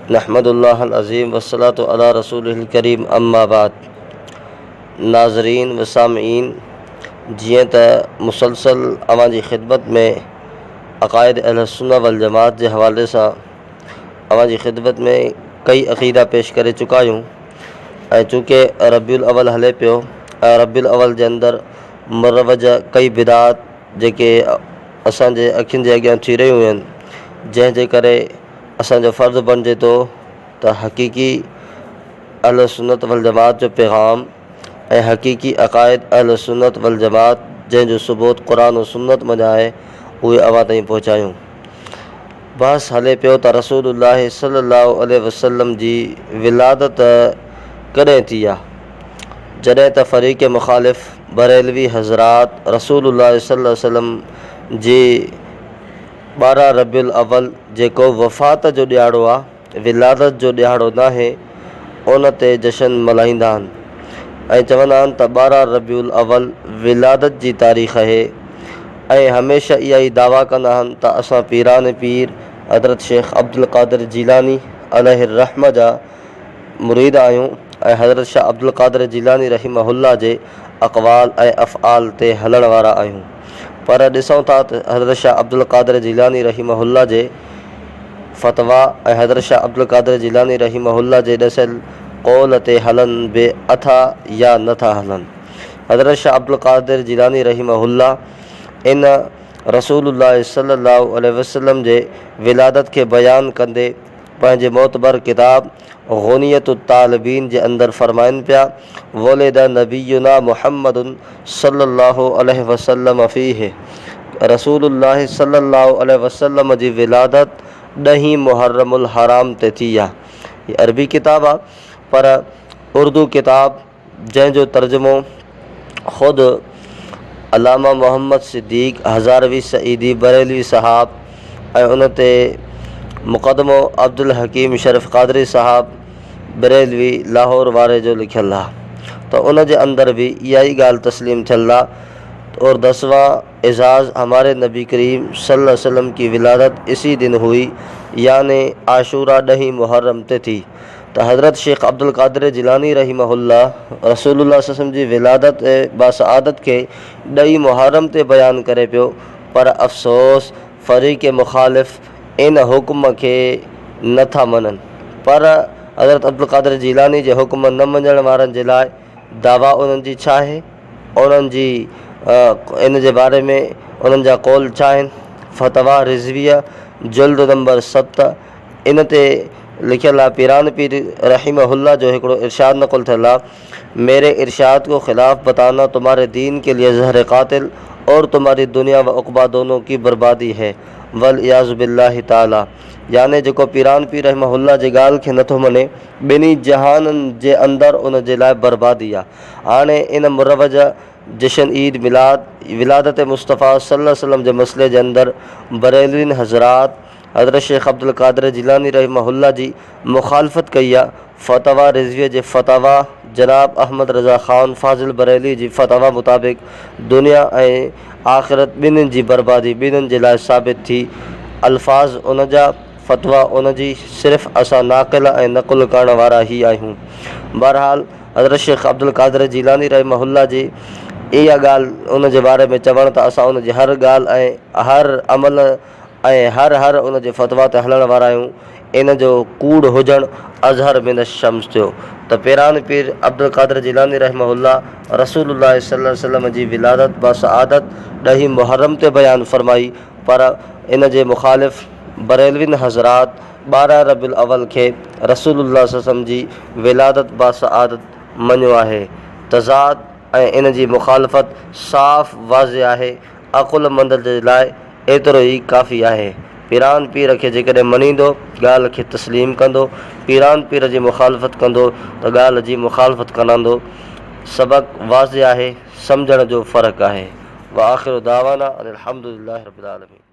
रहमत اللہ العظیم والصلاۃ علی رسول الکریم اما بعد ناظرین و سامعین جیئں त مسلسل अवां जी ख़िदमत में अक़ाइद अहल सुन्नह वल जमात जे हवाले सां अवां जी ख़िदमत में कई अक़ीदा पेश करे चुका आहियूं ऐं चूंकि रबीउल अवल हले पियो ऐं रबीउल अवल जे अंदरि मुरवज कई बिदात जेके असांजे अखियुनि जे अॻियां थी रहियूं आहिनि जंहिंजे करे असांजो फ़र्ज़ु बणिजे थो त हक़ीक़ी अहल सुन्नत वल जमात जो पैगाम ऐं हक़ीक़ी अक़ाइद अहल सुन्नत वल जमात जंहिंजो सुबूत क़ुरान और सुन्नत में आहे उहे अवां ताईं पहुचायूं। बस हले पियो त रसूलुल्लाह सल्लल्लाहु अलैहि वसल्लम जी विलादत कॾहिं थी आहे, जॾहिं त फ़रीक़ मुख़ालिफ़ बरेलवी हज़रात रसूलुल्लाह सल्लल्लाहु अलैहि वसल्लम जी 12 रबीउल अवल जेको वफ़ात जो ॾियारो आहे, विलादत जो ॾियारो न आहे, उन ते जशन मल्हाईंदा आहिनि ऐं चवंदा आहिनि त 12 रबीउल अवल विलादत जी तारीख़ आहे ऐं हमेशह इहा ई दावा कंदा आहिनि त असां पीरान पीर हज़रत शेख अलक़ादर जैलानी अलह रहमत जा मुरीद आहियूं ऐं हज़रत शाह अलक़ादर जैलानी रहमहुल्लाह जे अक़वाल ऐं अफ़आल ते हलण वारा आहियूं। पर ॾिसूं था त हज़रत शाह अलक़ादर जैलानी रहमहुल्लाह जे फ़तवा ऐं हज़रत शाह अलक़ादर जैलानी रहमहुल्लाह जे ॾसियल क़ौल ते हलनि बे अथा या नथा हलनि। हज़रत शाह अलक़ादर जैलानी रहमहुल्लाह इन रसूलुल्लाह सल्लल्लाहु अलैहि वसल्लम जे विलादत के बयान कंदे पंहिंजे मोतबर किताब गुनियत तालिबीन जे अंदर फरमाइनि पिया वलिद नबीयुना मुहम्मदुन सल्लल्लाहु अलैहि वसल्लम फ़ीह, रसूलुल्लाह सल्लल्लाहु अलैहि वसल्लम जी विलादत 10 मुहर्रमुल हराम ते थी आहे। ये अरबी किताब आहे पर उर्दू किताब जंहिंजो तर्जुमो ख़ुदि अलामा मोहम्मद सिद्दीक़ हज़ारवी सईदी बरेलवी साहब ऐं उन ते मुक़दमो अब्दुल हकीम शरीफ़ क़ादरी साहब बरेलवी लाहौर वारे जो लिखियलु आहे, त उन जे अंदर भी इहा ई ॻाल्हि तस्लीम थियल आहे और 10वां एज़ाज़ हमारे नबी करीम सल्लल्लाहु अलैहि वसल्लम की विलादत इसी दिन हुई यानी आशूरा 10 मुहर्रम ते थी। तो हज़रत शेख अलक़ादर जैलानी रहमहुल्लाह रसूलुल्लाह सल्लल्लाहु अलैहि वसल्लम जी विलादत बासआदत के 2 मुहर्रम ते बयान करे पियो, पर अफ़सोस फ़रीक़ मुख़ालिफ़ इन हुक्म के नथा मञनि। पर हज़रत अलक़ादर जैलानी जे हुक्म न मञण वारनि जे लाइ दावा उन्हनि जी छा आहे, उन्हनि जी इन जे बारे में उन्हनि जा कौल छा आहिनि। फ़तवा रिज़विया जुल्द नंबर 7 इन ते लिखियल आहे। पेरान पीर रहमहुल्लाह जो हिकिड़ो इरशाद नक़ुल थियल आहे, मेरे इरशाद को ख़िलाफ़ बताना तुम्हारे दीन के लिए ज़हर कातिल और तुम्हारी दुनिया व उक़बा दोनों की बर्बादी है वल इयाज़ु बिल्लाहि ताला। यानी जेको पेरान पीर रहमहुल्लाह जी ॻाल्हि खे नथो मञे, ॿिन्ही जहाननि जे अंदरि उन जे लाइ बर्बादी आहे। हाणे इन मुरवज जशन ईद मिलाद विलादत मुस्तफ़ा सल्लल्लाहु अलैहि वसल्लम जे मसइले जे अंदरि बरेलवियुनि हज़रात हज़रत शेख अलक़ादर जैलानी रहमहुल्लाह जी मुखालफ़त कई आहे। फ़तवा रिज़विया जे फ़तवा जनाब अहमद रज़ा ख़ान फ़ाज़िल बरेली जी फ़तवा मुताबिक़ दुनिया ऐं आख़िरत ॿिन्हिनि जी बर्बादी ॿिन्हिनि जे लाइ साबित थी। अल्फाज़ उन जा फ़तवा उन जी सिर्फ़ु असां नाक़िल ऐं नक़ुल करण वारा ई आहियूं। बहरहाल हज़रत शेख अलक़ादर जैलानी रहमहुल्लाह जी इहा ॻाल्हि उन जे बारे में चवण त असां उन जी हर ॻाल्हि ऐं हर अमल ऐं हर उन जे फ़तवा ते हलण वारा आहियूं। इन जो कूड़ हुजणु अज़हर मिन शम्स थियो। त पेरान पीर अलक़ादर जैलानी रहमहुल्लाह रसूलुल्लाह सल्लल्लाहु अलैहि वसल्लम जी विलादत बासआदत 10 मुहर्रम ते बयान फरमाई, पर इन जे मुख़ालिफ़ बरेलवियुनि हज़रात 12 रबीउल अवल खे रसूलुल्लाह सल्लल्लाहु अलैहि वसल्लम जी विलादत बासआदत मञियो आहे। तज़ाद ऐं इन जी मुख़ालफ़त साफ़ वाज़े आहे। अक़ुलमंद जे लाइ एतिरो ई काफ़ी आहे। पेरान पीर खे जेकॾहिं मञींदो, ॻाल्हि खे तस्लीम कंदो, पेरान पीर जी मुख़ालफ़त कंदो त ॻाल्हि जी मुख़ालफ़त कंदो। सबक़ वाज़े आहे, सम्झण जो फ़र्क़ु आहे। व आख़िर दावाना अनिल हम्दुलिल्लाहि रब्बिल आलमीन।